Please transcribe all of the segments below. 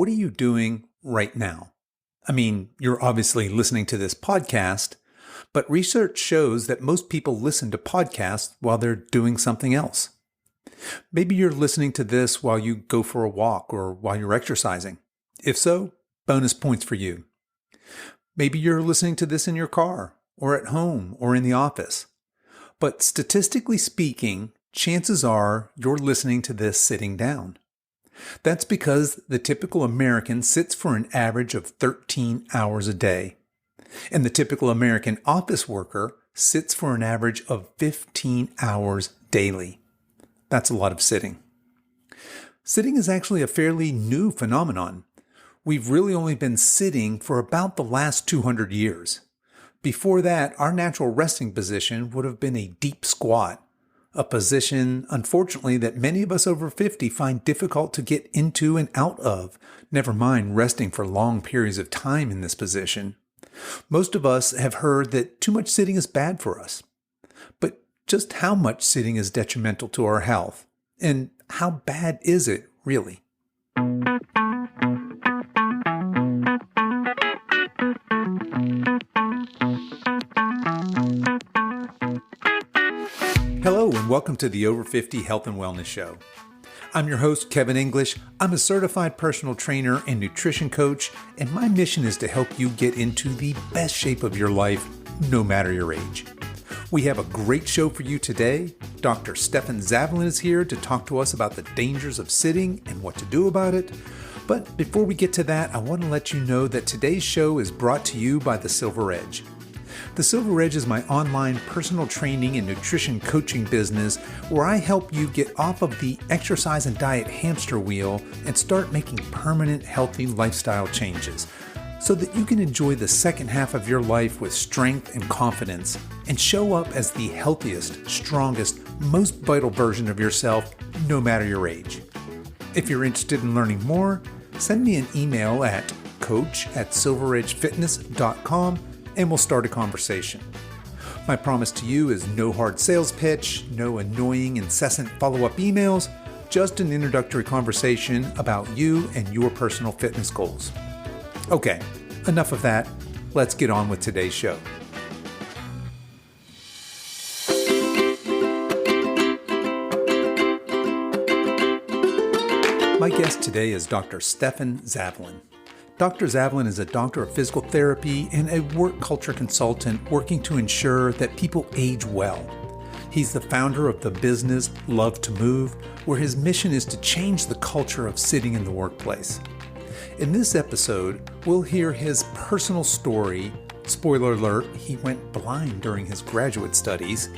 what are you doing right now? I mean, you're obviously listening to this podcast, but research shows that most people listen to podcasts while they're doing something else. Maybe you're listening to this while you go for a walk or while you're exercising. If so, bonus points for you. Maybe you're listening to this in your car or at home or in the office. But statistically speaking, chances are you're listening to this sitting down. That's because the typical American sits for an average of 13 hours a day. And the typical American office worker sits for an average of 15 hours daily. That's a lot of sitting. Sitting is actually a fairly new phenomenon. We've really only been sitting for about the last 200 years. Before that, our natural resting position would have been a deep squat, a position, unfortunately, that many of us over 50 find difficult to get into and out of, never mind resting for long periods of time in this position. Most of us have heard that too much sitting is bad for us. But just how much sitting is detrimental to our health? And how bad is it, really? Hello and welcome to the Over 50 Health and Wellness Show. I'm your host, Kevin English. I'm a certified personal trainer and nutrition coach, and my mission is to help you get into the best shape of your life, no matter your age. We have a great show for you today. Dr. Stefan Zavalin is here to talk to us about the dangers of sitting and what to do about it. But before we get to that, I want to let you know that today's show is brought to you by the Silver Edge. The Silver Edge is my online personal training and nutrition coaching business where I help you get off of the exercise and diet hamster wheel and start making permanent healthy lifestyle changes so that you can enjoy the second half of your life with strength and confidence and show up as the healthiest, strongest, most vital version of yourself no matter your age. If you're interested in learning more, send me an email at coach@silveredgefitness.com and we'll start a conversation. My promise to you is no hard sales pitch, no annoying, incessant follow-up emails, just an introductory conversation about you and your personal fitness goals. Okay, enough of that. Let's get on with today's show. My guest today is Dr. Stefan Zavalin. Dr. Zavalin is a doctor of physical therapy and a work culture consultant working to ensure that people age well. He's the founder of the business Love to Move, where his mission is to change the culture of sitting in the workplace. In this episode, we'll hear his personal story. Spoiler alert, he went blind during his graduate studies,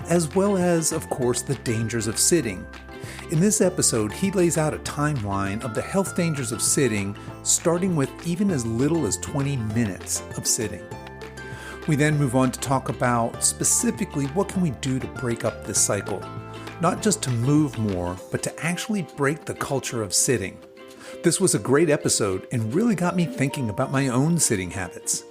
as well as, of course, the dangers of sitting. In this episode, he lays out a timeline of the health dangers of sitting, starting with even as little as 20 minutes of sitting. We then move on to talk about specifically what can we do to break up this cycle, not just to move more, but to actually break the culture of sitting. This was a great episode and really got me thinking about my own sitting habits.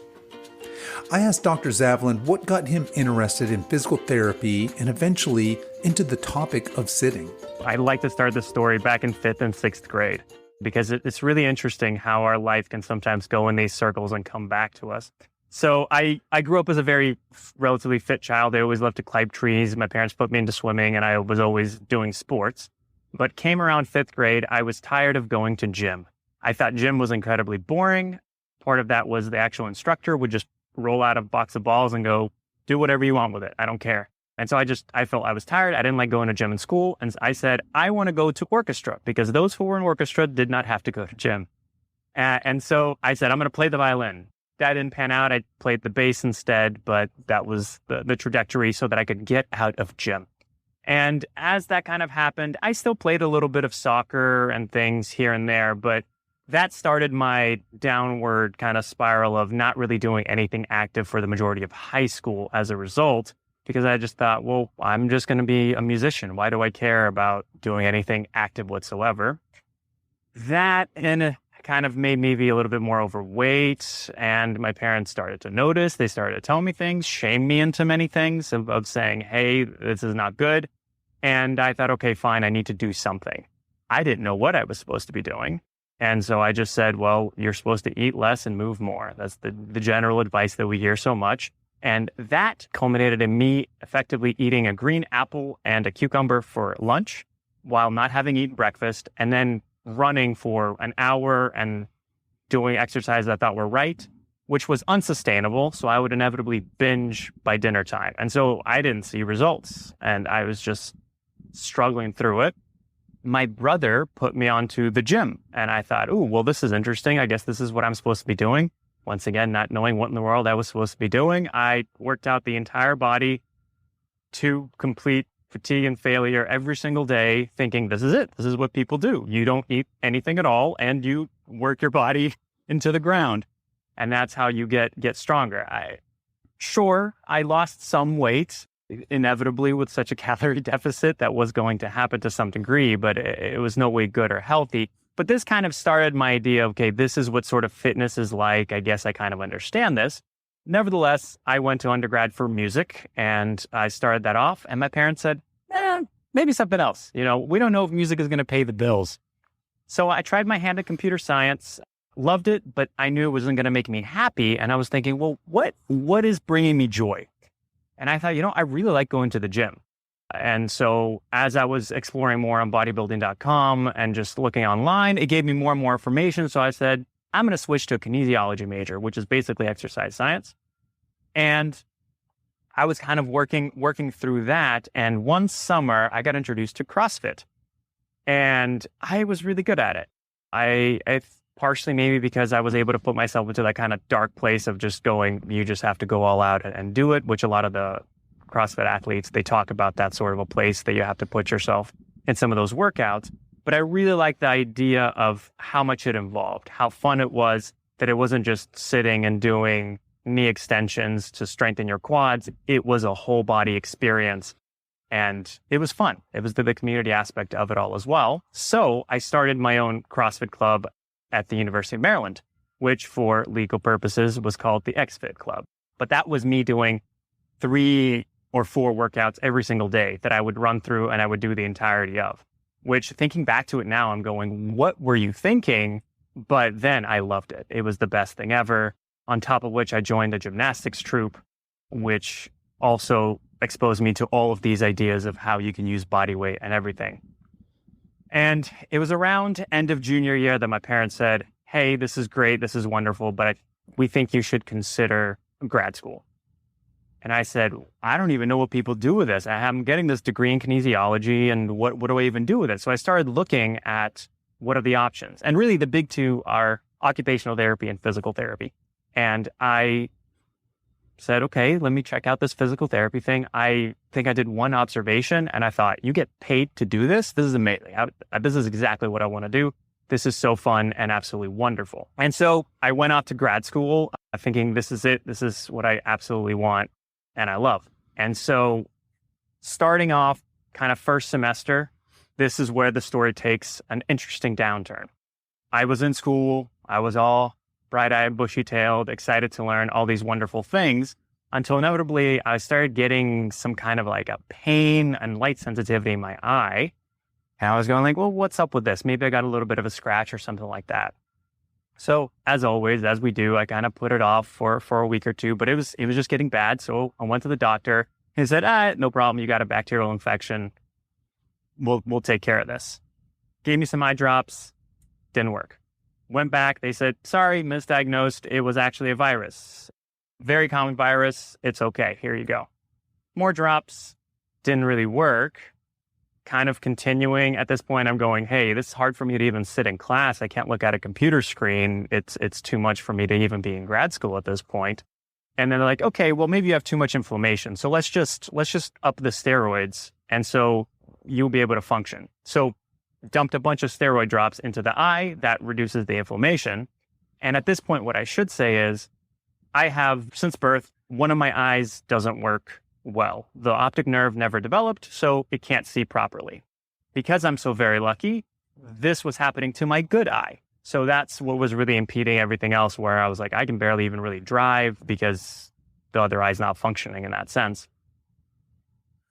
I asked Dr. Zavalin what got him interested in physical therapy and eventually into the topic of sitting. I'd like to start the story back in 5th and 6th grade because it's really interesting how our life can sometimes go in these circles and come back to us. So I grew up as a very relatively fit child. I always loved to climb trees. My parents put me into swimming and I was always doing sports. But came around 5th grade, I was tired of going to gym. I thought gym was incredibly boring. Part of that was the actual instructor would just roll out a box of balls and go, do whatever you want with it. I don't care. And so I felt I was tired. I didn't like going to gym in school. And I said, I want to go to orchestra because those who were in orchestra did not have to go to gym. And so I said, I'm going to play the violin. That didn't pan out. I played the bass instead, but that was the trajectory so that I could get out of gym. And as that kind of happened, I still played a little bit of soccer and things here and there, but that started my downward kind of spiral of not really doing anything active for the majority of high school as a result, because I just thought, well, I'm just going to be a musician. Why do I care about doing anything active whatsoever? That and kind of made me be a little bit more overweight, and my parents started to notice. They started to tell me things, shame me into many things of saying, hey, this is not good. And I thought, okay, fine, I need to do something. I didn't know what I was supposed to be doing. And so I just said, well, you're supposed to eat less and move more. That's the general advice that we hear so much. And that culminated in me effectively eating a green apple and a cucumber for lunch while not having eaten breakfast, and then running for an hour and doing exercises I thought were right, which was unsustainable. So I would inevitably binge by dinner time. And so I didn't see results, and I was just struggling through it. My brother put me onto the gym, and I thought, oh, well, this is interesting. I guess this is what I'm supposed to be doing. Once again, not knowing what in the world I was supposed to be doing, I worked out the entire body to complete fatigue and failure every single day, thinking this is it. This is what people do. You don't eat anything at all, and you work your body into the ground. And that's how you get stronger. I lost some weight, inevitably with such a calorie deficit that was going to happen to some degree, but it was no way good or healthy. But this kind of started my idea of, okay, this is what sort of fitness is like. I guess I kind of understand this. Nevertheless, I went to undergrad for music, and I started that off. And my parents said, maybe something else. We don't know if music is going to pay the bills. So I tried my hand at computer science, loved it, but I knew it wasn't going to make me happy. And I was thinking, well, what is bringing me joy? And I thought, I really like going to the gym. And so as I was exploring more on bodybuilding.com and just looking online, it gave me more and more information. So I said, I'm going to switch to a kinesiology major, which is basically exercise science. And I was kind of working through that. And one summer, I got introduced to CrossFit. And I was really good at it. I partially maybe because I was able to put myself into that kind of dark place of just going, you just have to go all out and do it, which a lot of the CrossFit athletes, they talk about that sort of a place that you have to put yourself in some of those workouts. But I really liked the idea of how much it involved, how fun it was, that it wasn't just sitting and doing knee extensions to strengthen your quads. It was a whole body experience, and it was fun. It was the community aspect of it all as well. So I started my own CrossFit club at the University of Maryland, which for legal purposes was called the XFit Club. But that was me doing 3 or 4 workouts every single day that I would run through and I would do the entirety of, which thinking back to it now, I'm going, what were you thinking? But then I loved it. It was the best thing ever. On top of which I joined a gymnastics troupe, which also exposed me to all of these ideas of how you can use body weight and everything. And it was around end of junior year that my parents said, hey, this is great. This is wonderful, but we think you should consider grad school. And I said, I don't even know what people do with this. I'm getting this degree in kinesiology, and what do I even do with it? So I started looking at what are the options. And really the big two are occupational therapy and physical therapy. And I said, okay, let me check out this physical therapy thing. I think I did one observation and I thought, you get paid to do this? This is amazing. This is exactly what I want to do. This is so fun and absolutely wonderful. And so I went off to grad school thinking, this is it. This is what I absolutely want and I love. And so starting off kind of first semester, this is where the story takes an interesting downturn. I was in school. I was all bright-eyed, bushy-tailed, excited to learn all these wonderful things until inevitably I started getting some kind of like a pain and light sensitivity in my eye. And I was going like, well, what's up with this? Maybe I got a little bit of a scratch or something like that. So as always, as we do, I kind of put it off for a week or two, but it was just getting bad. So I went to the doctor. He said, no problem. You got a bacterial infection. We'll take care of this. Gave me some eye drops. Didn't work. Went back. They said, sorry, misdiagnosed. It was actually a virus. Very common virus. It's okay. Here you go. More drops. Didn't really work. Kind of continuing at this point, I'm going, hey, this is hard for me to even sit in class. I can't look at a computer screen. It's too much for me to even be in grad school at this point. And then they're like, okay, well, maybe you have too much inflammation. So let's just up the steroids. And so you'll be able to function. So dumped a bunch of steroid drops into the eye that reduces the inflammation. And at this point, what I should say is I have, since birth, one of my eyes doesn't work well. The optic nerve never developed, so it can't see properly. Because I'm so very lucky, this was happening to my good eye. So that's what was really impeding everything else, where I was like, I can barely even really drive because the other eye's not functioning in that sense.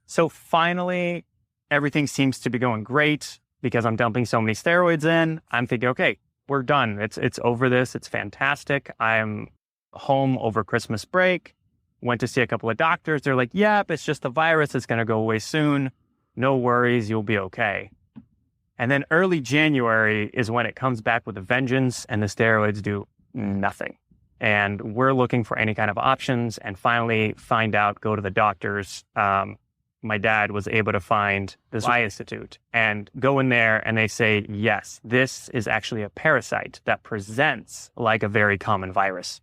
So finally, everything seems to be going great because I'm dumping so many steroids in. I'm thinking, okay, we're done. It's over this. It's fantastic. I'm home over Christmas break. Went to see a couple of doctors. They're like, yep, it's just a virus. It's going to go away soon. No worries. You'll be okay. And then early January is when it comes back with a vengeance, and the steroids do nothing. And we're looking for any kind of options, and finally go to the doctors. My dad was able to find this eye institute and go in there, and they say, yes, this is actually a parasite that presents like a very common virus.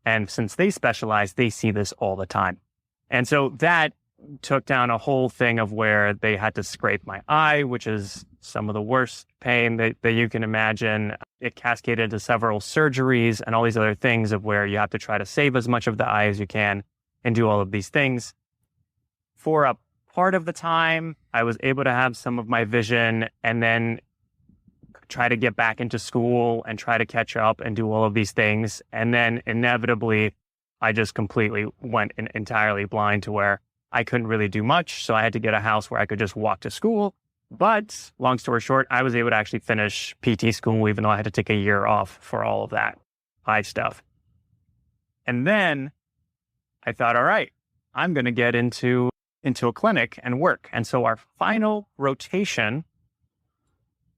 And since they specialize, they see this all the time. And so that took down a whole thing of where they had to scrape my eye, which is some of the worst pain that you can imagine. It cascaded into several surgeries and all these other things of where you have to try to save as much of the eye as you can and do all of these things. For a part of the time, I was able to have some of my vision and then try to get back into school and try to catch up and do all of these things. And then inevitably, I just completely went entirely blind to where I couldn't really do much. So I had to get a house where I could just walk to school. But long story short, I was able to actually finish PT school, even though I had to take a year off for all of that eye stuff. And then I thought, all right, I'm going to get into a clinic and work. And so our final rotation,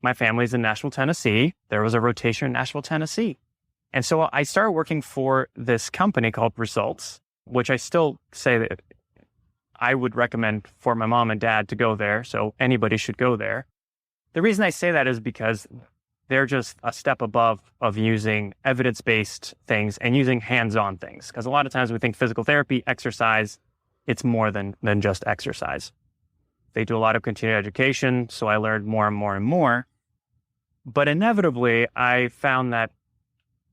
my family's in Nashville, Tennessee. There was a rotation in Nashville, Tennessee. And so I started working for this company called Results, which I still say that I would recommend for my mom and dad to go there. So anybody should go there. The reason I say that is because they're just a step above of using evidence-based things and using hands-on things. Because a lot of times we think physical therapy, exercise, it's more than just exercise. They do a lot of continuing education. So I learned more and more and more. But inevitably, I found that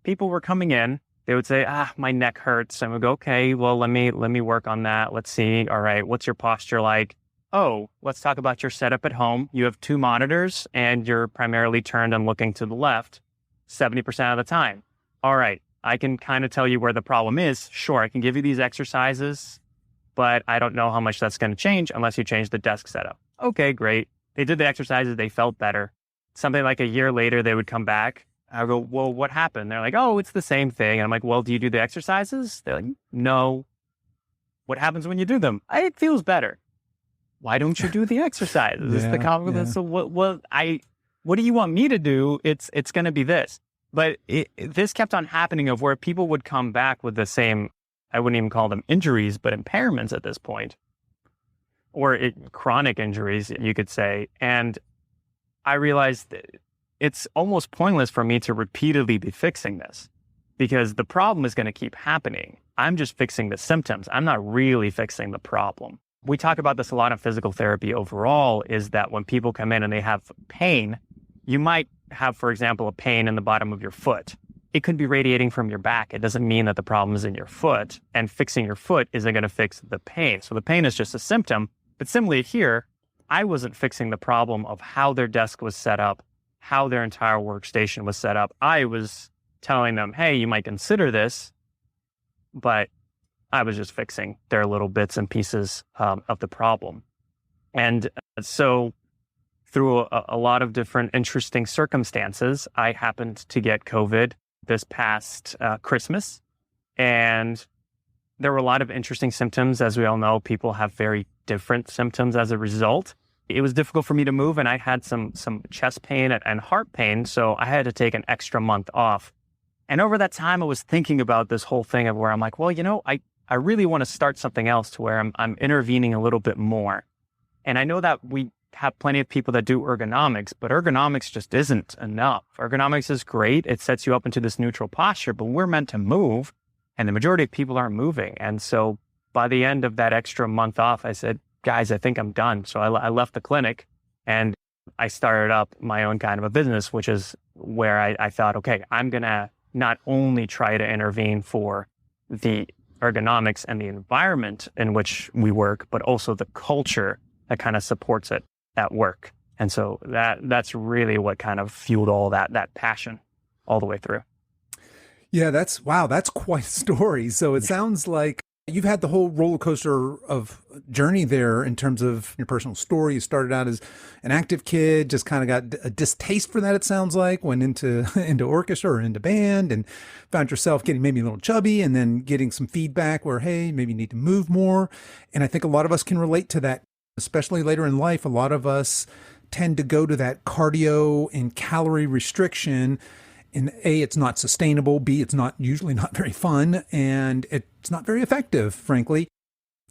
people were coming in. They would say, my neck hurts. And I would go, okay, well, let me work on that. Let's see. All right, what's your posture like? Oh, let's talk about your setup at home. You have 2 monitors and you're primarily turned and looking to the left 70% of the time. All right, I can kind of tell you where the problem is. Sure, I can give you these exercises, but I don't know how much that's going to change unless you change the desk setup. Okay, great. They did the exercises. They felt better. Something like a year later, they would come back. I go, well, what happened? They're like, oh, it's the same thing. And I'm like, well, do you do the exercises? They're like, no. What happens when you do them? It feels better. Why don't you do the exercises? It's the compliment. So what do you want me to do? It's going to be this. But this kept on happening of where people would come back with the same, I wouldn't even call them injuries, but impairments at this point, or chronic injuries, you could say. And I realized that it's almost pointless for me to repeatedly be fixing this because the problem is going to keep happening. I'm just fixing the symptoms. I'm not really fixing the problem. We talk about this a lot in physical therapy overall, is that when people come in and they have pain, you might have, for example, a pain in the bottom of your foot. It could be radiating from your back. It doesn't mean that the problem is in your foot, and fixing your foot isn't going to fix the pain. So the pain is just a symptom. But similarly here, I wasn't fixing the problem of how their desk was set up, how their entire workstation was set up. I was telling them, hey, you might consider this, but I was just fixing their little bits and pieces of the problem. And so through a lot of different interesting circumstances, I happened to get COVID this past Christmas. And there were a lot of interesting symptoms. As we all know, people have very different symptoms as a result. It was difficult for me to move, and I had some chest pain and heart pain, so I had to take an extra month off. And over that time, I was thinking about this whole thing of where I'm like, well, I really want to start something else to where I'm intervening a little bit more. And I know that we have plenty of people that do ergonomics, but ergonomics just isn't enough. Ergonomics is great. It sets you up into this neutral posture, but we're meant to move, and the majority of people aren't moving. And so by the end of that extra month off, I said, guys, I think I'm done. So I left the clinic and I started up my own kind of a business, which is where I thought, okay, I'm going to not only try to intervene for the ergonomics and the environment in which we work, but also the culture that kind of supports it at work. And so that's really what kind of fueled all that passion all the way through. Yeah, that's quite a story. So it sounds like You've had the whole roller coaster of journey there in terms of your personal story. You started out as an active kid, just kind of got a distaste for that, it sounds like, went into into orchestra or into band and found yourself getting maybe a little chubby and then getting some feedback where, hey, maybe you need to move more. And I think a lot of us can relate to that, especially later in life. A lot of us tend to go to that cardio and calorie restriction. And A, it's not sustainable. B, it's usually not very fun. And it's not very effective, frankly.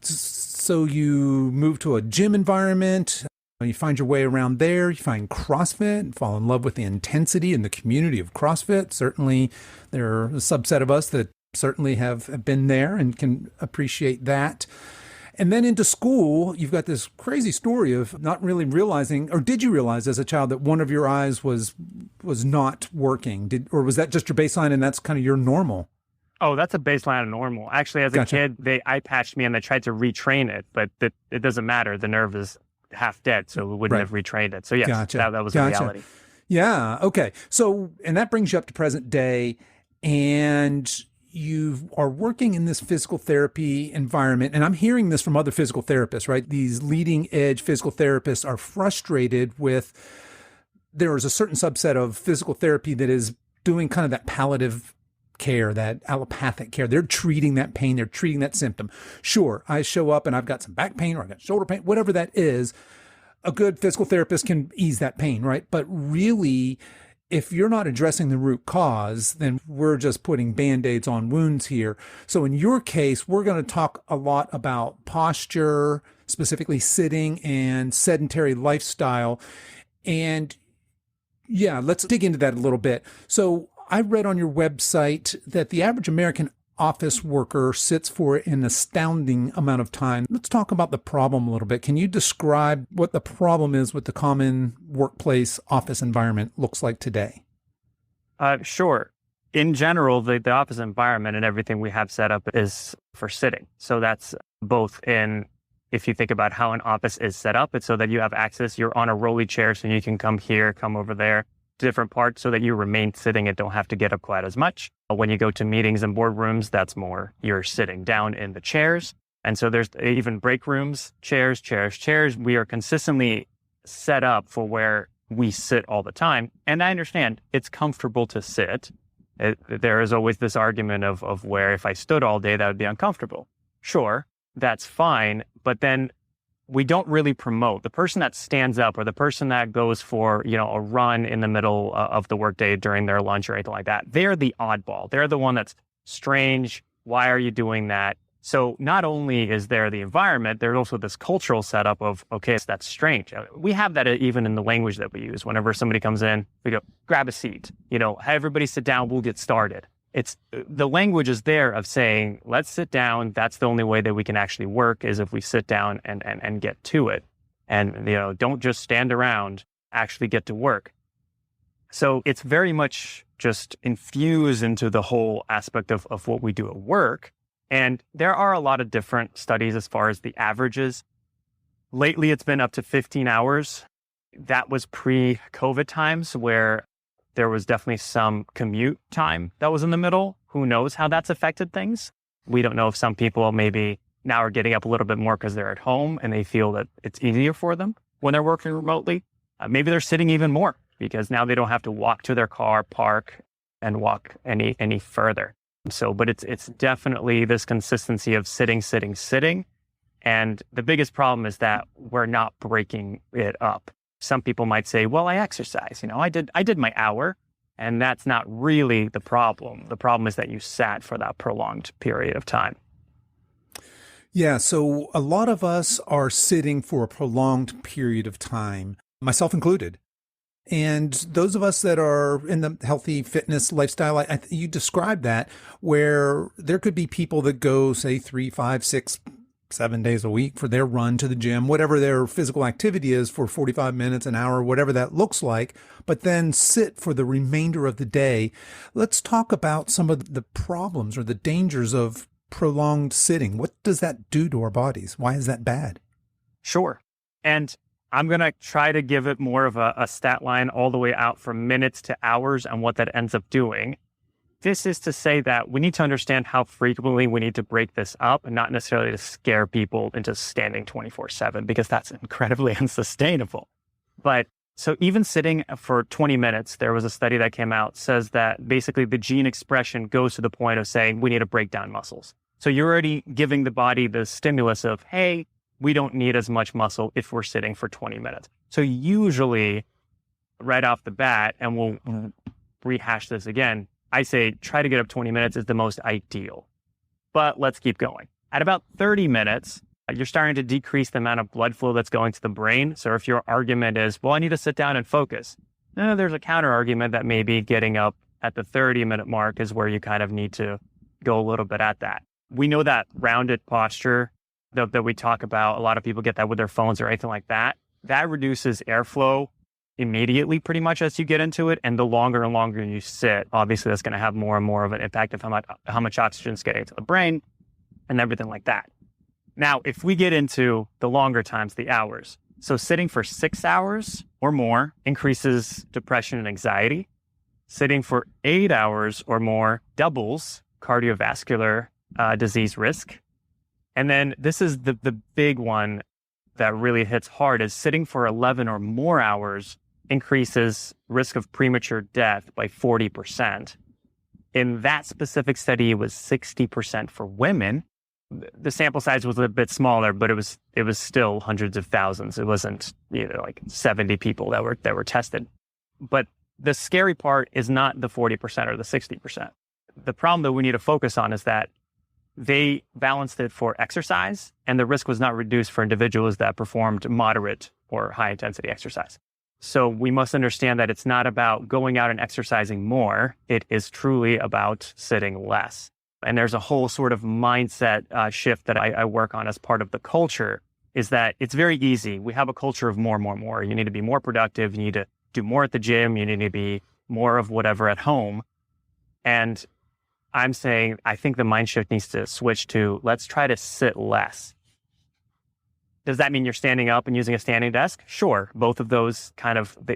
So you move to a gym environment. You find your way around there. You find CrossFit and fall in love with the intensity and the community of CrossFit. Certainly, there are a subset of us that certainly have been there and can appreciate that. And then into school, you've got this crazy story of not really realizing, or did you realize as a child that one of your eyes was not working? Or was that just your baseline and that's kind of your normal? Oh, that's a baseline of normal. Actually, as a kid, they eye patched me and they tried to retrain it, but it doesn't matter. The nerve is half dead, so we wouldn't have retrained it. So yes, that was a reality. Yeah, okay. So, and that brings you up to present day, and you are working in this physical therapy environment, and I'm hearing this from other physical therapists, right? These leading edge physical therapists are frustrated with, there is a certain subset of physical therapy that is doing kind of that palliative care, that allopathic care. They're treating that pain. They're treating that symptom. Sure, I show up and I've got some back pain or I've got shoulder pain, whatever that is. A good physical therapist can ease that pain, right? But really, if you're not addressing the root cause, then we're just putting Band-Aids on wounds here. So in your case, we're going to talk a lot about posture, specifically sitting and sedentary lifestyle. And yeah, let's dig into that a little bit. So I read on your website that the average American office worker sits for an astounding amount of time. Let's talk about the problem a little bit. Can you describe what the problem is with the common workplace office environment looks like today? Sure. In general, the office environment and everything we have set up is for sitting. So that's both if you think about how an office is set up, it's so that you have access. You're on a rolly chair, so you can come here, come over there, different parts so that you remain sitting and don't have to get up quite as much. When you go to meetings and boardrooms, that's more you're sitting down in the chairs. And so there's even break rooms, chairs. We are consistently set up for where we sit all the time. And I understand it's comfortable to sit. There is always this argument of where if I stood all day, that would be uncomfortable. Sure, that's fine. But then we don't really promote the person that stands up or the person that goes for, a run in the middle of the workday during their lunch or anything like that. They're the oddball. They're the one that's strange. Why are you doing that? So not only is there the environment, there's also this cultural setup of, okay, that's strange. We have that even in the language that we use. Whenever somebody comes in, we go, grab a seat, have everybody sit down, we'll get started. It's the language is there of saying, let's sit down. That's the only way that we can actually work is if we sit down and get to it. And, don't just stand around, actually get to work. So it's very much just infused into the whole aspect of what we do at work. And there are a lot of different studies as far as the averages. Lately, it's been up to 15 hours. That was pre-COVID times where there was definitely some commute time that was in the middle. Who knows how that's affected things? We don't know if some people maybe now are getting up a little bit more because they're at home and they feel that it's easier for them when they're working remotely. Maybe they're sitting even more because now they don't have to walk to their car, park, and walk any further. So, but it's definitely this consistency of sitting. And the biggest problem is that we're not breaking it up. Some people might say, well, I exercise, I did my hour, and that's not really the problem. The problem is that you sat for that prolonged period of time. Yeah. So a lot of us are sitting for a prolonged period of time, myself included. And those of us that are in the healthy fitness lifestyle, you described that, where there could be people that go, say, 3, 5, 6, 7 days a week for their run to the gym, whatever their physical activity is for 45 minutes, an hour, whatever that looks like, but then sit for the remainder of the day. Let's talk about some of the problems or the dangers of prolonged sitting. What does that do to our bodies? Why is that bad? Sure. And I'm going to try to give it more of a stat line all the way out from minutes to hours and what that ends up doing. This is to say that we need to understand how frequently we need to break this up, and not necessarily to scare people into standing 24/7, because that's incredibly unsustainable. But so even sitting for 20 minutes, there was a study that came out, says that basically the gene expression goes to the point of saying we need to break down muscles. So you're already giving the body the stimulus of, hey, we don't need as much muscle if we're sitting for 20 minutes. So usually right off the bat, and we'll rehash this again, I say try to get up 20 minutes is the most ideal. But let's keep going. At about 30 minutes, you're starting to decrease the amount of blood flow that's going to the brain. So if your argument is, well, I need to sit down and focus, there's a counter argument that maybe getting up at the 30-minute mark is where you kind of need to go a little bit at that. We know that rounded posture that we talk about, a lot of people get that with their phones or anything like that. That reduces airflow immediately, pretty much, as you get into it. And the longer and longer you sit, obviously that's going to have more and more of an impact of how much oxygen is getting to the brain and everything like that. Now, if we get into the longer times, the hours, so sitting for 6 hours or more increases depression and anxiety. Sitting for 8 hours or more doubles cardiovascular disease risk. And then this is the big one that really hits hard, is sitting for 11 or more hours increases risk of premature death by 40%. In that specific study, it was 60% for women. The sample size was a bit smaller, but it was still hundreds of thousands. It wasn't like 70 people that were tested. But the scary part is not the 40% or the 60%. The problem that we need to focus on is that they balanced it for exercise, and the risk was not reduced for individuals that performed moderate or high intensity exercise. So we must understand that it's not about going out and exercising more. It is truly about sitting less. And there's a whole sort of mindset shift that I work on as part of the culture, is that it's very easy. We have a culture of more, more, more. You need to be more productive. You need to do more at the gym. You need to be more of whatever at home. And I'm saying, I think the mind shift needs to switch to, let's try to sit less. Does that mean you're standing up and using a standing desk? Sure. Both of those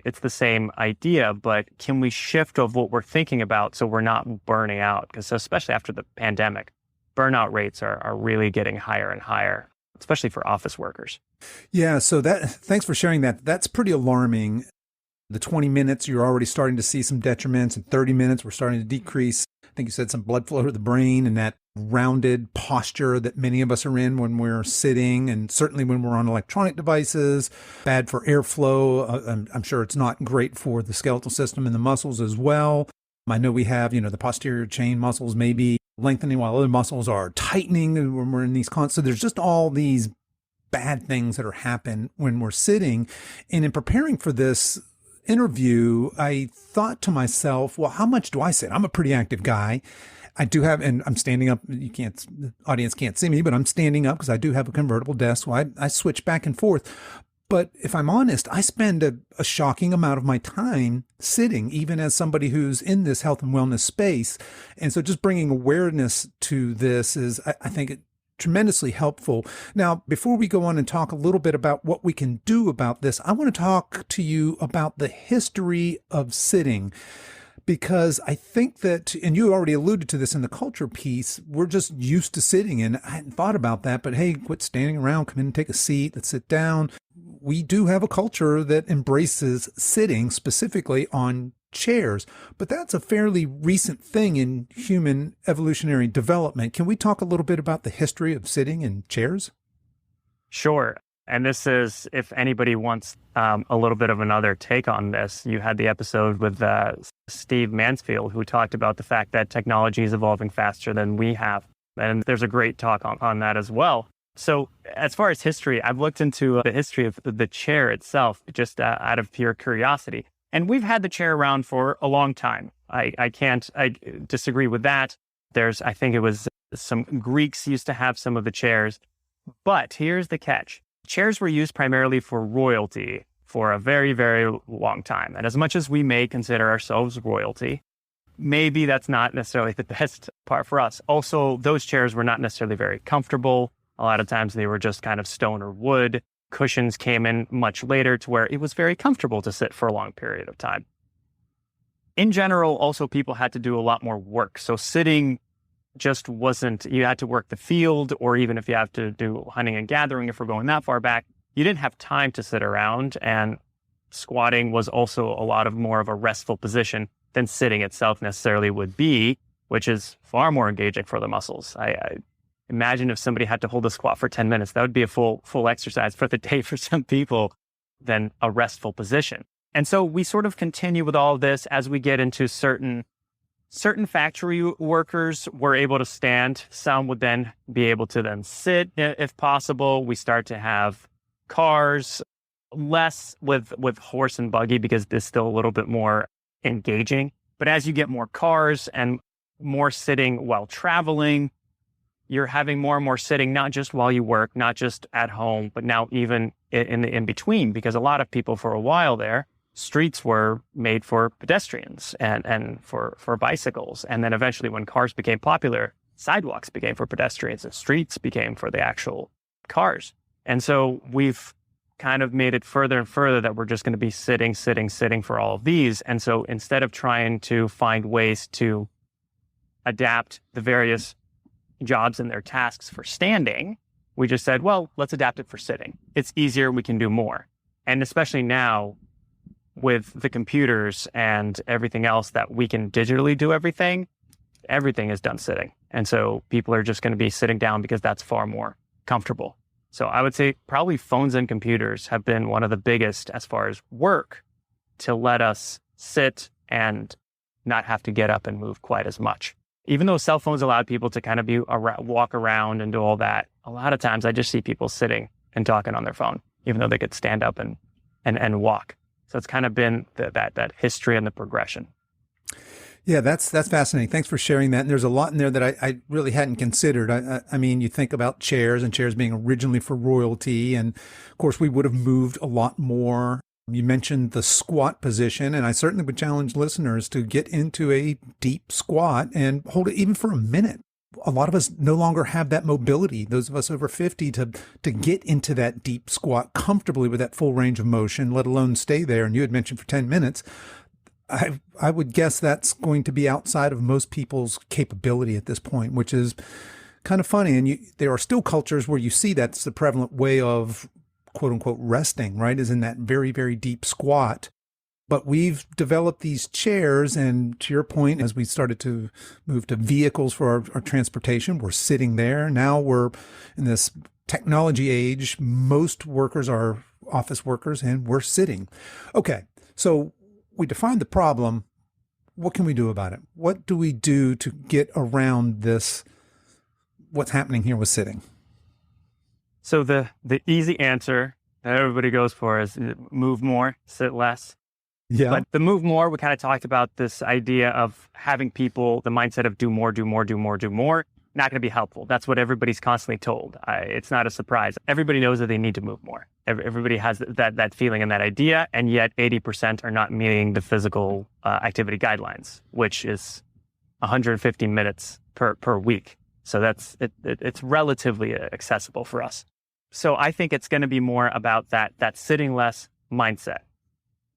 it's the same idea, but can we shift of what we're thinking about so we're not burning out? Because especially after the pandemic, burnout rates are really getting higher and higher, especially for office workers. Yeah. So thanks for sharing that. That's pretty alarming. The 20 minutes, you're already starting to see some detriments. In 30 minutes, we're starting to decrease. I think you said some blood flow to the brain, and that rounded posture that many of us are in when we're sitting, and certainly when we're on electronic devices, bad for airflow. I'm sure it's not great for the skeletal system and the muscles as well. I know we have, the posterior chain muscles maybe lengthening while other muscles are tightening when we're in these so there's just all these bad things that are happening when we're sitting. And in preparing for this interview, I thought to myself, well, how much do I sit? I'm a pretty active guy. I do have, and I'm standing up. The audience can't see me, but I'm standing up because I do have a convertible desk. So I switch back and forth. But if I'm honest, I spend a shocking amount of my time sitting, even as somebody who's in this health and wellness space. And so just bringing awareness to this is, I think, tremendously helpful. Now, before we go on and talk a little bit about what we can do about this, I want to talk to you about the history of sitting, because I think that, and you already alluded to this in the culture piece, we're just used to sitting, and I hadn't thought about that, but hey, quit standing around, come in and take a seat, let's sit down. We do have a culture that embraces sitting, specifically on chairs, but that's a fairly recent thing in human evolutionary development. Can we talk a little bit about the history of sitting in chairs? Sure. And this is, if anybody wants a little bit of another take on this, you had the episode with Steve Mansfield, who talked about the fact that technology is evolving faster than we have. And there's a great talk on that as well. So as far as history, I've looked into the history of the chair itself, just out of pure curiosity. And we've had the chair around for a long time. I disagree with that. I think it was some Greeks used to have some of the chairs. But here's the catch. Chairs were used primarily for royalty for a very, very long time. And as much as we may consider ourselves royalty, maybe that's not necessarily the best part for us. Also, those chairs were not necessarily very comfortable. A lot of times they were just kind of stone or wood. Cushions came in much later to where it was very comfortable to sit for a long period of time. in general, also people had to do a lot more work. So sitting just wasn't, you had to work the field, or even if you have to do hunting and gathering, if we're going that far back, you didn't have time to sit around. And squatting was also a lot of more of a restful position than sitting itself necessarily would be, which is far more engaging for the muscles. I imagine if somebody had to hold a squat for 10 minutes, that would be a full exercise for the day for some people than a restful position. And so we sort of continue with all of this as we get into certain factory workers were able to stand. Some would then be able to then sit if possible. We start to have cars, less with horse and buggy because this is still a little bit more engaging. But as you get more cars and more sitting while traveling, you're having more and more sitting, not just while you work, not just at home, but now even in the in-between, because a lot of people for a while there, streets were made for pedestrians and for bicycles. And then eventually when cars became popular, sidewalks became for pedestrians and streets became for the actual cars. And so we've kind of made it further and further that we're just going to be sitting for all of these. And so instead of trying to find ways to adapt the various jobs and their tasks for standing, we just said, well, let's adapt it for sitting. It's easier, we can do more. And especially now with the computers and everything else that we can digitally do everything is done sitting. And so people are just going to be sitting down because that's far more comfortable. So I would say probably phones and computers have been one of the biggest as far as work to let us sit and not have to get up and move quite as much. Even though cell phones allowed people to kind of walk around and do all that, a lot of times I just see people sitting and talking on their phone, even though they could stand up and walk. So it's kind of been that history and the progression. Yeah, that's fascinating. Thanks for sharing that. And there's a lot in there that I really hadn't considered. I mean, you think about chairs and chairs being originally for royalty. And of course, we would have moved a lot more. You mentioned the squat position, and I certainly would challenge listeners to get into a deep squat and hold it even for a minute. A lot of us no longer have that mobility, those of us over 50, to get into that deep squat comfortably with that full range of motion, let alone stay there. And you had mentioned for 10 minutes. I would guess that's going to be outside of most people's capability at this point, which is kind of funny. And there are still cultures where you see that's the prevalent way of quote unquote resting, right? Is in that very, very deep squat. But we've developed these chairs, and to your point, as we started to move to vehicles for our transportation, we're sitting there. Now we're in this technology age. Most workers are office workers, and we're sitting. Okay, so we defined the problem. What can we do about it? What do we do to get around this, what's happening here with sitting? So the easy answer that everybody goes for is move more, sit less. Yeah. But the move more, we kind of talked about this idea of having people, the mindset of do more, not going to be helpful. That's what everybody's constantly told. It's not a surprise. Everybody knows that they need to move more. Everybody has that feeling and that idea, and yet 80% are not meeting the physical activity guidelines, which is 150 minutes per week. So it's relatively accessible for us. So I think it's going to be more about that sitting less mindset.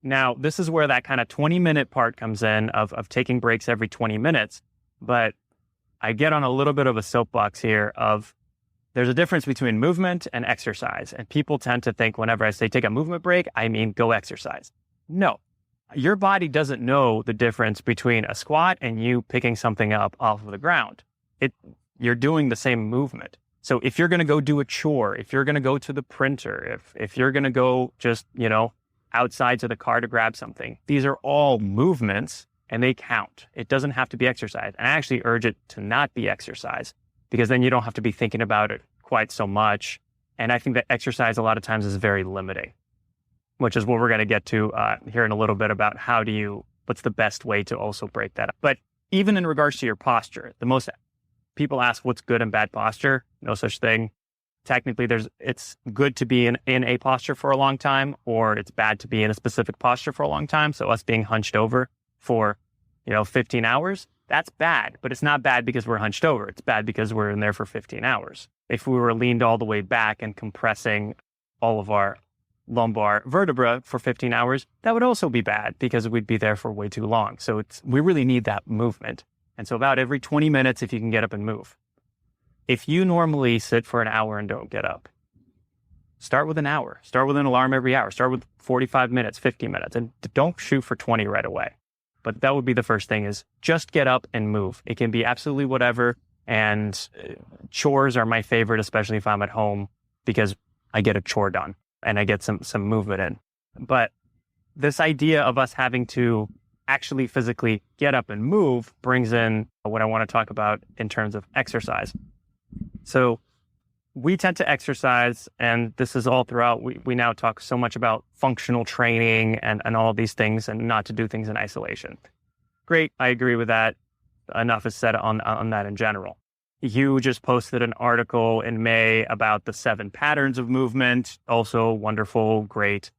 Now, this is where that kind of 20-minute part comes in of taking breaks every 20 minutes. But I get on a little bit of a soapbox here of there's a difference between movement and exercise. And people tend to think whenever I say take a movement break, I mean go exercise. No, your body doesn't know the difference between a squat and you picking something up off of the ground. You're doing the same movement. So if you're going to go do a chore, if you're going to go to the printer, if you're going to go just, outside to the car to grab something, these are all movements and they count. It doesn't have to be exercise. And I actually urge it to not be exercise because then you don't have to be thinking about it quite so much. And I think that exercise a lot of times is very limiting, which is what we're going to get to here in a little bit about what's the best way to also break that up. But even in regards to your posture, people ask what's good and bad posture. No such thing. Technically, it's good to be in a posture for a long time, or it's bad to be in a specific posture for a long time. So us being hunched over for, 15 hours, that's bad. But it's not bad because we're hunched over. It's bad because we're in there for 15 hours. If we were leaned all the way back and compressing all of our lumbar vertebra for 15 hours, that would also be bad because we'd be there for way too long. So we really need that movement. And so about every 20 minutes, if you can get up and move. If you normally sit for an hour and don't get up, start with an hour. Start with an alarm every hour. Start with 45 minutes, 50 minutes, and don't shoot for 20 right away. But that would be the first thing, is just get up and move. It can be absolutely whatever. And chores are my favorite, especially if I'm at home, because I get a chore done and I get some movement in. But this idea of us having to actually physically get up and move brings in what I want to talk about in terms of exercise. So we tend to exercise, and this is all throughout. We now talk so much about functional training and all of these things, and not to do things in isolation. Great, I agree with that. Enough is said on that in general. You just posted an article in May about the 7 patterns of movement. Also wonderful, great.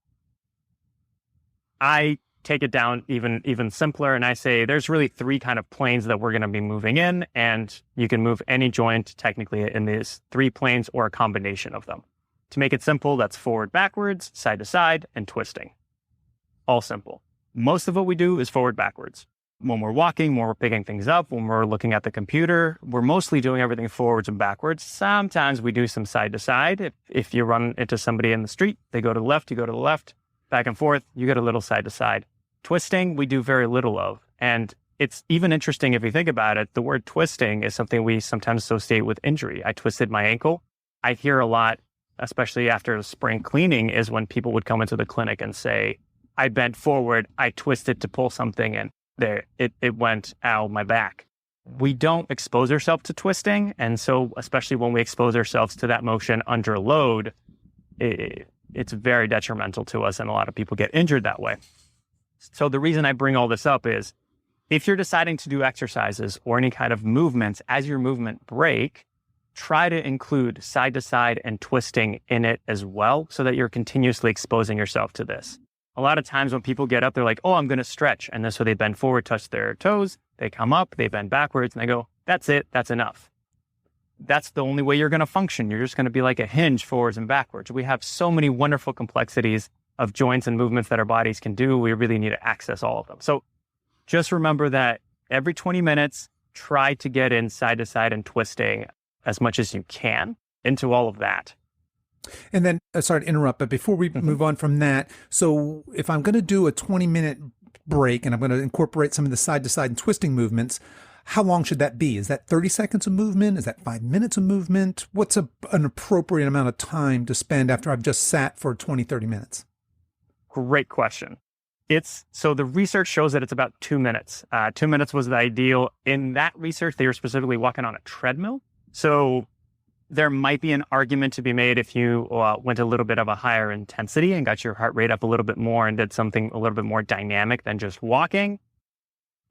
I take it down even simpler, and I say there's really 3 kind of planes that we're going to be moving in, and you can move any joint technically in these 3 planes or a combination of them. To make it simple, that's forward, backwards, side to side, and twisting. All simple. Most of what we do is forward, backwards. When we're walking, when we're picking things up, when we're looking at the computer, we're mostly doing everything forwards and backwards. Sometimes we do some side to side. If you run into somebody in the street, they go to the left, you go to the left, back and forth, you get a little side to side. Twisting, we do very little of. And it's even interesting if you think about it, the word twisting is something we sometimes associate with injury. I twisted my ankle. I hear a lot, especially after spring cleaning, is when people would come into the clinic and say, I bent forward, I twisted to pull something, and there, it went, ow, my back. We don't expose ourselves to twisting. And so, especially when we expose ourselves to that motion under load, it's very detrimental to us. And a lot of people get injured that way. So the reason I bring all this up is, if you're deciding to do exercises or any kind of movements as your movement break, try to include side to side and twisting in it as well, so that you're continuously exposing yourself to this. A lot of times when people get up, they're like, oh, I'm going to stretch. And then so they bend forward, touch their toes. They come up, they bend backwards, and they go, that's it. That's enough. That's the only way you're going to function. You're just going to be like a hinge forwards and backwards. We have so many wonderful complexities of joints and movements that our bodies can do. We really need to access all of them. So just remember that every 20 minutes, try to get in side to side and twisting as much as you can into all of that. And then, sorry to interrupt, but before we move on from that, so if I'm going to do a 20-minute break and I'm going to incorporate some of the side-to-side and twisting movements, how long should that be? Is that 30 seconds of movement? Is that 5 minutes of movement? What's an appropriate amount of time to spend after I've just sat for 20, 30 minutes? Great question. So the research shows that it's about 2 minutes. 2 minutes was the ideal. In that research, they were specifically walking on a treadmill. So there might be an argument to be made if you went a little bit of a higher intensity and got your heart rate up a little bit more and did something a little bit more dynamic than just walking.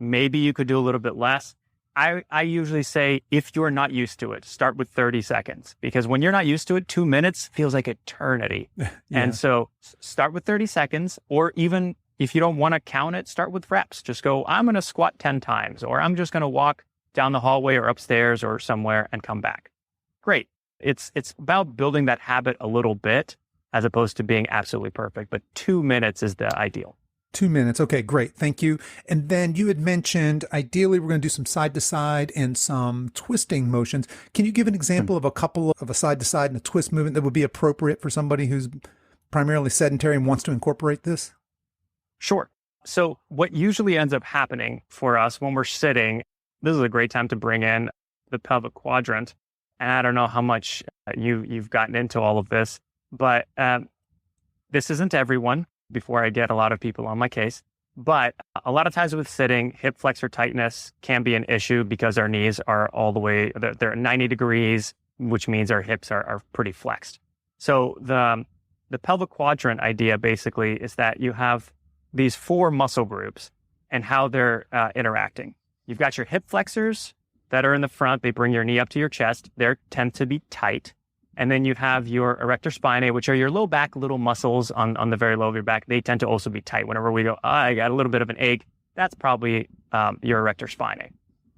Maybe you could do a little bit less. I usually say, if you're not used to it, start with 30 seconds, because when you're not used to it, 2 minutes feels like eternity. Yeah. And so start with 30 seconds, or even if you don't want to count it, start with reps. Just go, I'm going to squat 10 times, or I'm just going to walk down the hallway or upstairs or somewhere and come back. Great. It's about building that habit a little bit as opposed to being absolutely perfect. But 2 minutes is the ideal. 2 minutes. Okay, great. Thank you. And then you had mentioned, ideally, we're going to do some side to side and some twisting motions. Can you give an example of a couple of a side to side and a twist movement that would be appropriate for somebody who's primarily sedentary and wants to incorporate this? Sure. So what usually ends up happening for us when we're sitting, this is a great time to bring in the pelvic quadrant. And I don't know how much you've gotten into all of this, but this isn't everyone, before I get a lot of people on my case. But a lot of times with sitting, hip flexor tightness can be an issue because our knees are all the way, they're 90 degrees, which means our hips are pretty flexed. So the pelvic quadrant idea basically is that you have these 4 muscle groups and how they're interacting. You've got your hip flexors that are in the front. They bring your knee up to your chest. They tend to be tight. And then you have your erector spinae, which are your low back little muscles on the very low of your back. They tend to also be tight. Whenever we go, I got a little bit of an ache, that's probably your erector spinae.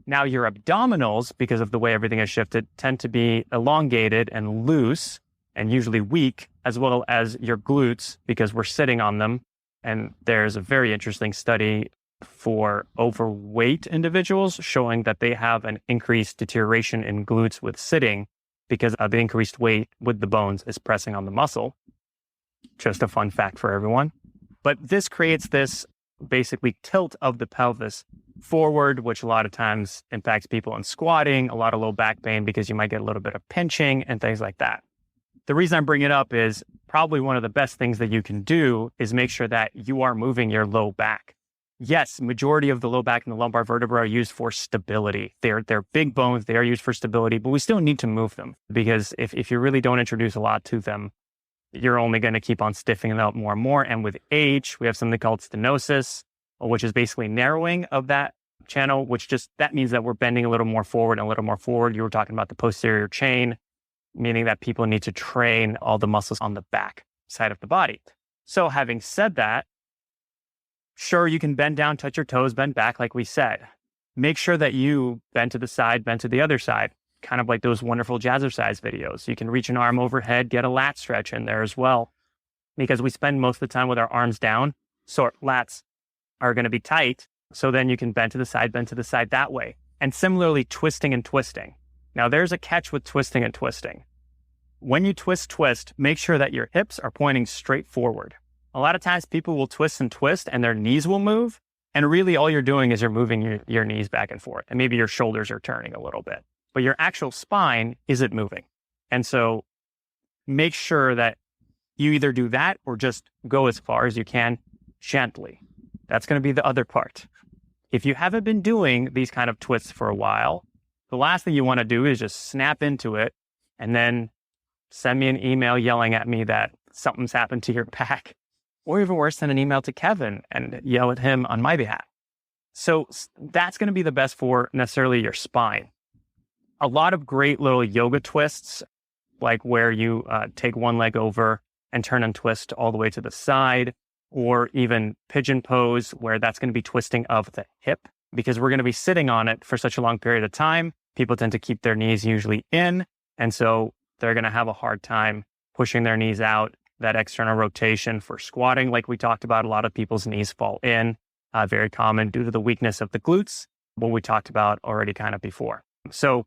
Now your abdominals, because of the way everything has shifted, tend to be elongated and loose. and usually weak, as well as your glutes because we're sitting on them. And there's a very interesting study for overweight individuals showing that they have an increased deterioration in glutes with sitting because of the increased weight with the bones is pressing on the muscle. Just a fun fact for everyone. But this creates this basically tilt of the pelvis forward, which a lot of times impacts people in squatting, a lot of low back pain because you might get a little bit of pinching and things like that. The reason I bring it up is probably one of the best things that you can do is make sure that you are moving your low back. Yes, majority of the low back and the lumbar vertebrae are used for stability. They're big bones. They are used for stability, but we still need to move them because if you really don't introduce a lot to them, you're only going to keep on stiffening them up more and more. And with age, we have something called stenosis, which is basically narrowing of that channel, that means that we're bending a little more forward and a little more forward. You were talking about the posterior chain, meaning that people need to train all the muscles on the back side of the body. So having said that, sure, you can bend down, touch your toes, bend back, like we said. Make sure that you bend to the side, bend to the other side, kind of like those wonderful jazzercise videos. You can reach an arm overhead, get a lat stretch in there as well, because we spend most of the time with our arms down, so our lats are going to be tight. So then you can bend to the side that way. And similarly, twisting and twisting. Now, there's a catch with twisting and twisting. When you twist, make sure that your hips are pointing straight forward. A lot of times people will twist and their knees will move. And really all you're doing is you're moving your knees back and forth. And maybe your shoulders are turning a little bit. But your actual spine isn't moving. And so make sure that you either do that or just go as far as you can gently. That's going to be the other part. If you haven't been doing these kind of twists for a while, the last thing you want to do is just snap into it and then send me an email yelling at me that something's happened to your back, or even worse, send an email to Kevin and yell at him on my behalf. So that's going to be the best for necessarily your spine. A lot of great little yoga twists, like where you take one leg over and turn and twist all the way to the side, or even pigeon pose, where that's going to be twisting of the hip, because we're going to be sitting on it for such a long period of time. People tend to keep their knees usually in, and so they're going to have a hard time pushing their knees out. That external rotation for squatting, like we talked about, a lot of people's knees fall in, very common due to the weakness of the glutes, what we talked about already kind of before. So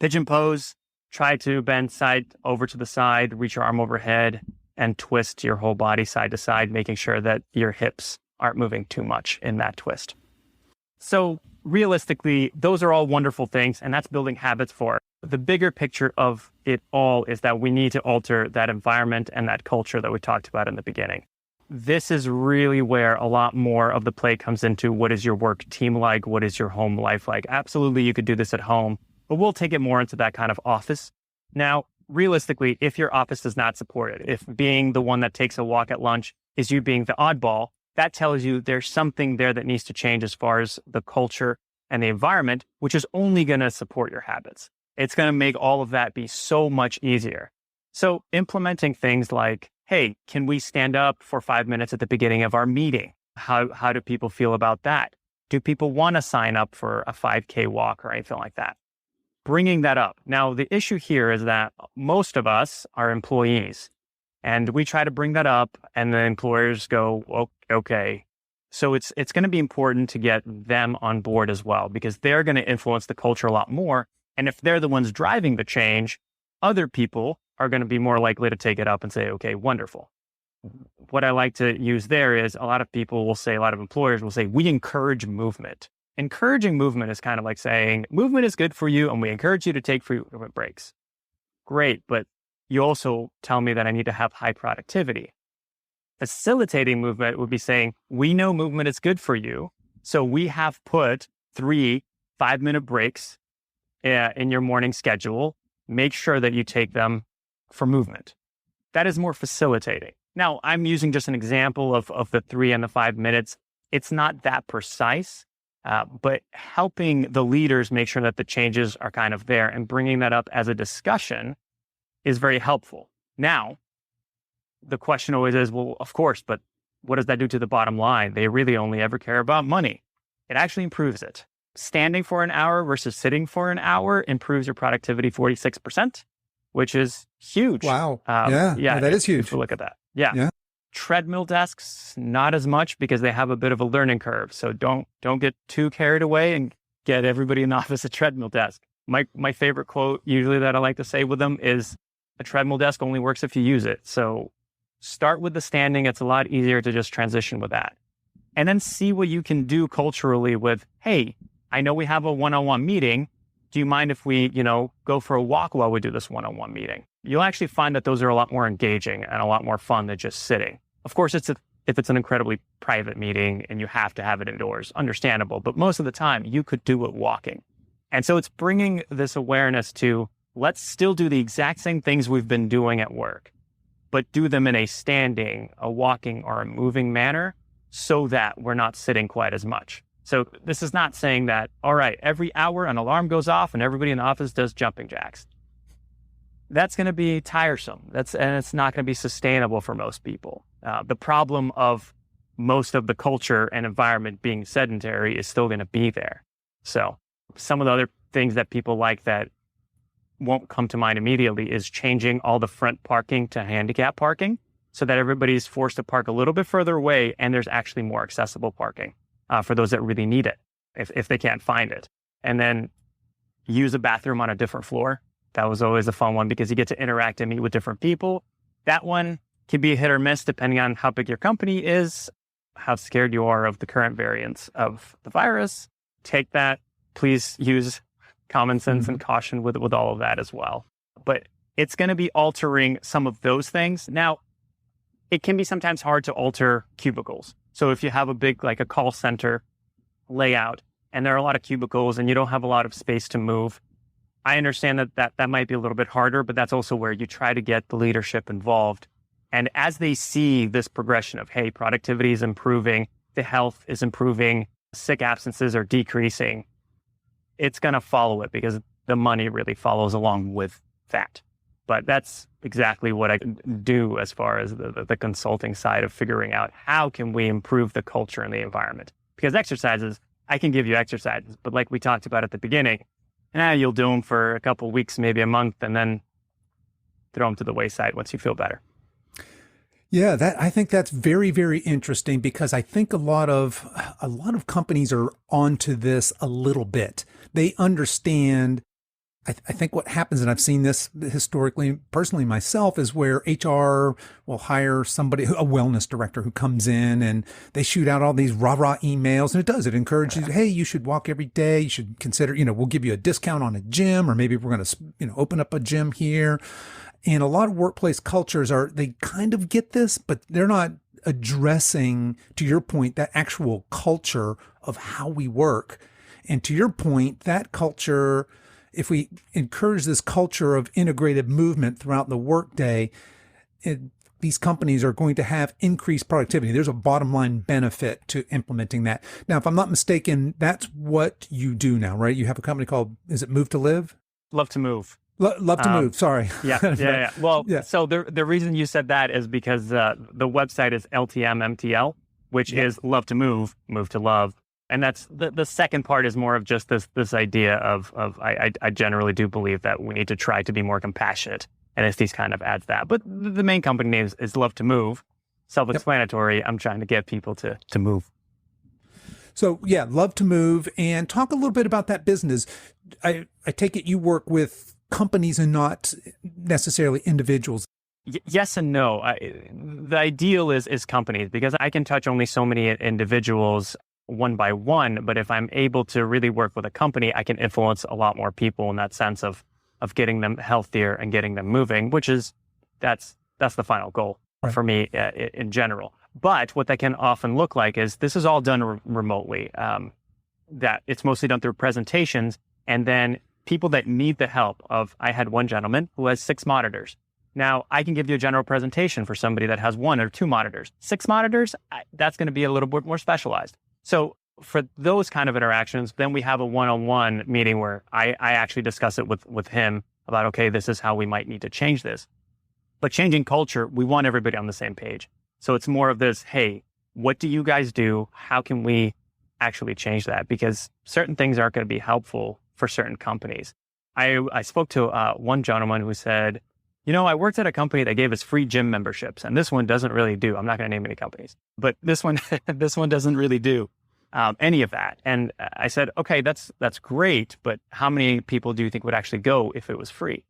pigeon pose, try to bend side over to the side, reach your arm overhead, and twist your whole body side to side, making sure that your hips aren't moving too much in that twist. So realistically, those are all wonderful things, and that's building habits for. The bigger picture of it all is that we need to alter that environment and that culture that we talked about in the beginning. This is really where a lot more of the play comes into what is your work team like, what is your home life like. Absolutely, you could do this at home, but we'll take it more into that kind of office. Now, realistically, if your office does not support it, if being the one that takes a walk at lunch is you being the oddball, that tells you there's something there that needs to change as far as the culture and the environment, which is only going to support your habits. It's going to make all of that be so much easier. So implementing things like, hey, can we stand up for 5 minutes at the beginning of our meeting? How do people feel about that? Do people want to sign up for a 5K walk or anything like that? Bringing that up. Now, the issue here is that most of us are employees, and we try to bring that up, and the employers go, oh, okay. So it's going to be important to get them on board as well, because they're going to influence the culture a lot more. And if they're the ones driving the change, other people are going to be more likely to take it up and say, okay, wonderful. What I like to use there is a lot of employers will say, we encourage movement. Encouraging movement is kind of like saying, movement is good for you, and we encourage you to take frequent breaks. Great, but you also tell me that I need to have high productivity. Facilitating movement would be saying, we know movement is good for you, so we have put 3 5-minute breaks in your morning schedule. Make sure that you take them for movement. That is more facilitating. Now, I'm using just an example of the 3 and the 5 minutes. It's not that precise, but helping the leaders make sure that the changes are kind of there and bringing that up as a discussion is very helpful. Now, the question always is, well, of course, but what does that do to the bottom line? They really only ever care about money. It actually improves it. Standing for an hour versus sitting for an hour improves your productivity 46%. which is huge. Wow. Yeah, that is huge. If you look at that. Yeah. Treadmill desks, not as much because they have a bit of a learning curve. So don't get too carried away and get everybody in the office a treadmill desk. My favorite quote usually that I like to say with them is, a treadmill desk only works if you use it. So start with the standing. It's a lot easier to just transition with that. And then see what you can do culturally with, hey, I know we have a one-on-one meeting. Do you mind if we, go for a walk while we do this one-on-one meeting? You'll actually find that those are a lot more engaging and a lot more fun than just sitting. Of course, if it's an incredibly private meeting and you have to have it indoors, understandable. But most of the time, you could do it walking. And so it's bringing this awareness to, let's still do the exact same things we've been doing at work, but do them in a standing, a walking, or a moving manner so that we're not sitting quite as much. So this is not saying that, all right, every hour an alarm goes off and everybody in the office does jumping jacks. That's going to be tiresome. And it's not going to be sustainable for most people. The problem of most of the culture and environment being sedentary is still going to be there. So some of the other things that people like that won't come to mind immediately is changing all the front parking to handicap parking so that everybody's forced to park a little bit further away and there's actually more accessible parking for those that really need it if they can't find it. And then use a bathroom on a different floor. That was always a fun one because you get to interact and meet with different people. That one can be a hit or miss depending on how big your company is, how scared you are of the current variants of the virus. Take that. Please use common sense and caution with all of that as well. But it's going to be altering some of those things. Now, it can be sometimes hard to alter cubicles. So if you have a big, like a call center layout, and there are a lot of cubicles and you don't have a lot of space to move, I understand that might be a little bit harder, but that's also where you try to get the leadership involved. And as they see this progression of, hey, productivity is improving, the health is improving, sick absences are decreasing, it's going to follow it because the money really follows along with that. But that's exactly what I do as far as the consulting side of figuring out how can we improve the culture and the environment. Because exercises, I can give you exercises, but like we talked about at the beginning, you'll do them for a couple of weeks, maybe a month, and then throw them to the wayside once you feel better. Yeah, I think that's very, very interesting because I think a lot of companies are onto this a little bit. They understand. I think what happens, and I've seen this historically, personally myself, is where HR will hire somebody, a wellness director who comes in and they shoot out all these rah-rah emails. And it encourages, hey, you should walk every day. You should consider, we'll give you a discount on a gym, or maybe we're going to, open up a gym here. And a lot of workplace cultures they kind of get this, but they're not addressing, to your point, that actual culture of how we work. And to your point, that culture, if we encourage this culture of integrated movement throughout the workday, these companies are going to have increased productivity. There's a bottom line benefit to implementing that. Now, if I'm not mistaken, that's what you do now, right? You have a company called, is it Move to Live? Love to Move. Love to Move. Sorry. Yeah. Well, so the reason you said that is because the website is LTMMTL, which is Love to Move, Move to Love. And that's the second part is more of just this idea of I generally do believe that we need to try to be more compassionate. And Estes kind of adds that. But the main company name is Love to Move. Self-explanatory. Yep. I'm trying to get people to move. So yeah, Love to Move. And talk a little bit about that business. I take it you work with companies and not necessarily individuals. Yes and no. The ideal is companies because I can touch only so many individuals one by one, but if I'm able to really work with a company, I can influence a lot more people in that sense of getting them healthier and getting them moving, which is that's the final goal for me in general. But what that can often look like is this is all done remotely. That it's mostly done through presentations, and then people that need the help of. I had one gentleman who has 6 monitors. Now, I can give you a general presentation for somebody that has 1 or 2 monitors. 6 monitors, that's going to be a little bit more specialized. So for those kind of interactions, then we have a one-on-one meeting where I actually discuss it with him about, okay, this is how we might need to change this. But changing culture, we want everybody on the same page. So it's more of this, hey, what do you guys do? How can we actually change that? Because certain things aren't going to be helpful for certain companies. I spoke to one gentleman who said, I worked at a company that gave us free gym memberships, and this one doesn't really do. I'm not going to name any companies, but this one doesn't really do any of that. And I said, okay, that's great, but how many people do you think would actually go if it was free?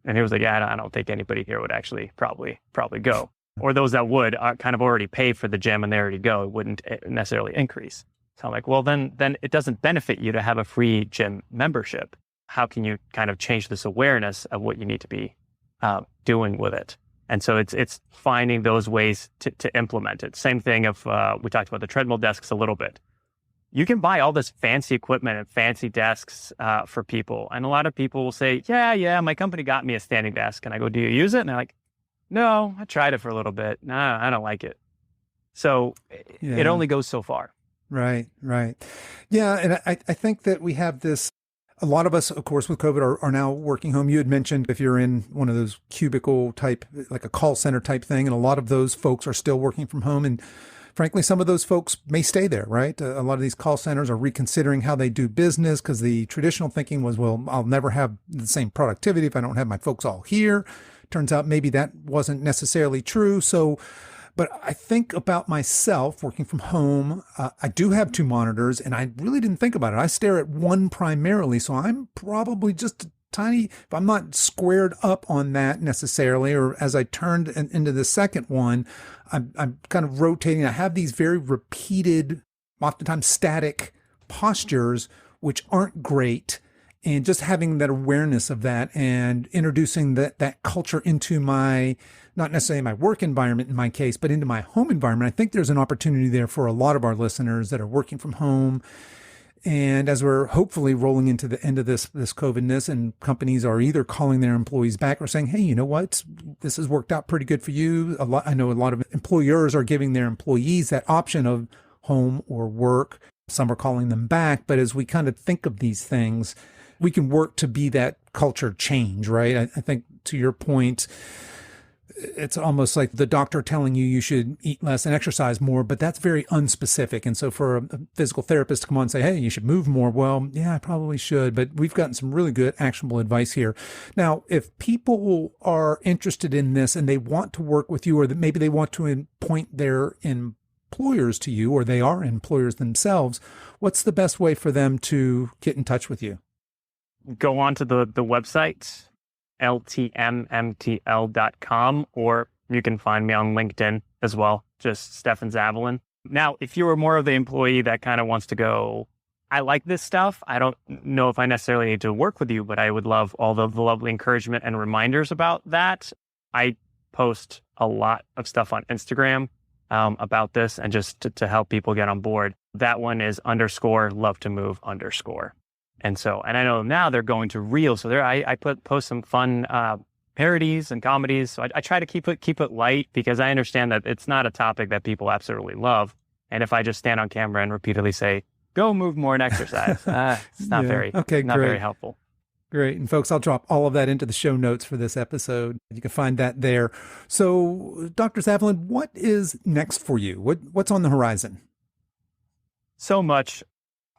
And he was like, yeah, I don't think anybody here would actually probably go. Or those that would kind of already pay for the gym and they already go. It wouldn't necessarily increase. So I'm like, well, then it doesn't benefit you to have a free gym membership. How can you kind of change this awareness of what you need to be doing with it? And so it's finding those ways to implement it. Same thing if we talked about the treadmill desks a little bit. You can buy all this fancy equipment and fancy desks for people. And a lot of people will say, yeah, my company got me a standing desk. And I go, do you use it? And they're like, no, I tried it for a little bit. No, I don't like it. So it only goes so far. Right. Yeah. And I think that we have this, a lot of us, of course, with COVID are now working home. You had mentioned if you're in one of those cubicle type, like a call center type thing, and a lot of those folks are still working from home. And frankly, some of those folks may stay there, right? A lot of these call centers are reconsidering how they do business because the traditional thinking was, well, I'll never have the same productivity if I don't have my folks all here. Turns out maybe that wasn't necessarily true. So, but I think about myself working from home. I do have 2 monitors and I really didn't think about it. I stare at one primarily. So I'm probably just a tiny, if I'm not squared up on that necessarily, or as I turned into the second one, I'm kind of rotating. I have these very repeated, oftentimes static postures, which aren't great. And just having that awareness of that and introducing that culture into my, not necessarily my work environment in my case, but into my home environment, I think there's an opportunity there for a lot of our listeners that are working from home. And as we're hopefully rolling into the end of this COVID-ness, and companies are either calling their employees back or saying, hey, you know what, this has worked out pretty good for you. I know a lot of employers are giving their employees that option of home or work. Some are calling them back. But as we kind of think of these things, we can work to be that culture change, right? I think to your point, it's almost like the doctor telling you should eat less and exercise more, but that's very unspecific. And so for a physical therapist to come on and say, hey, you should move more. Well, yeah, I probably should, but we've gotten some really good actionable advice here. Now, if people are interested in this and they want to work with you, or that maybe they want to point their employers to you, or they are employers themselves, what's the best way for them to get in touch with you? Go on to the website, ltmmtl.com, or you can find me on LinkedIn as well, just Stefan Zavalin. Now, if you are more of the employee that kind of wants to go, I like this stuff, I don't know if I necessarily need to work with you, but I would love all the lovely encouragement and reminders about that. I post a lot of stuff on Instagram about this, and just to help people get on board. That one is _love to move_. And I know now they're going to Reels. So I post some fun parodies and comedies. So I try to keep it light, because I understand that it's not a topic that people absolutely love. And if I just stand on camera and repeatedly say, go move more and exercise, it's not very helpful. Great. And folks, I'll drop all of that into the show notes for this episode. You can find that there. So Dr. Zavalin, what is next for you? What's on the horizon? So much,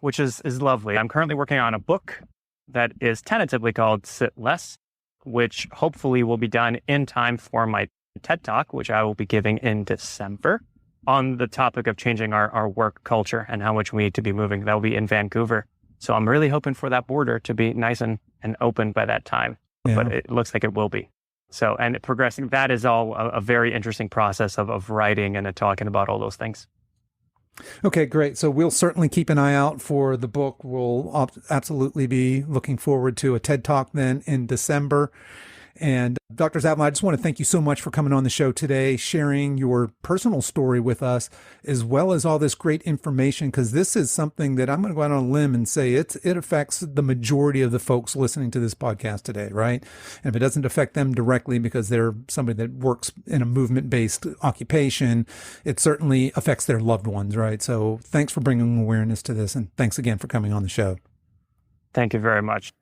which is lovely. I'm currently working on a book that is tentatively called Sit Less, which hopefully will be done in time for my TED Talk, which I will be giving in December, on the topic of changing our work culture and how much we need to be moving. That will be in Vancouver. So I'm really hoping for that border to be nice and open by that time, but it looks like it will be. So, and progressing, that is all a very interesting process of writing and talking about all those things. Okay, great. So we'll certainly keep an eye out for the book. We'll absolutely be looking forward to a TED Talk then in December. And Dr. Zavalin, I just want to thank you so much for coming on the show today, sharing your personal story with us, as well as all this great information, because this is something that I'm going to go out on a limb and say it affects the majority of the folks listening to this podcast today, right? And if it doesn't affect them directly because they're somebody that works in a movement-based occupation, it certainly affects their loved ones, right? So thanks for bringing awareness to this, and thanks again for coming on the show. Thank you very much.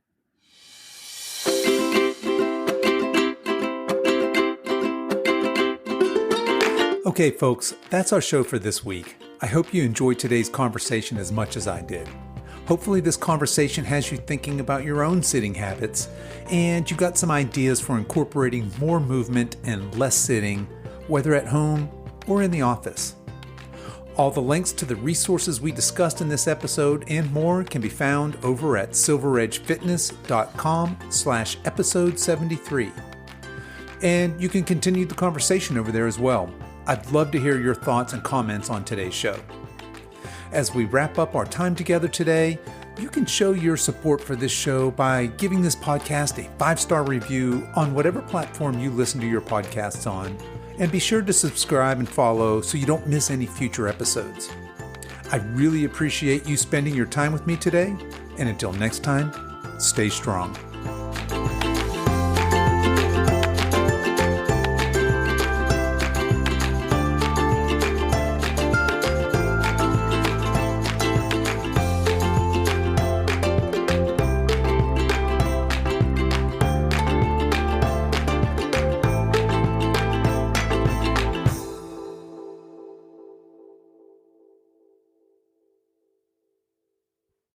Okay, folks, that's our show for this week. I hope you enjoyed today's conversation as much as I did. Hopefully this conversation has you thinking about your own sitting habits, and you got some ideas for incorporating more movement and less sitting, whether at home or in the office. All the links to the resources we discussed in this episode and more can be found over at silveredgefitness.com/episode 73. And you can continue the conversation over there as well. I'd love to hear your thoughts and comments on today's show. As we wrap up our time together today, you can show your support for this show by giving this podcast a 5-star review on whatever platform you listen to your podcasts on. And be sure to subscribe and follow so you don't miss any future episodes. I really appreciate you spending your time with me today. And until next time, stay strong.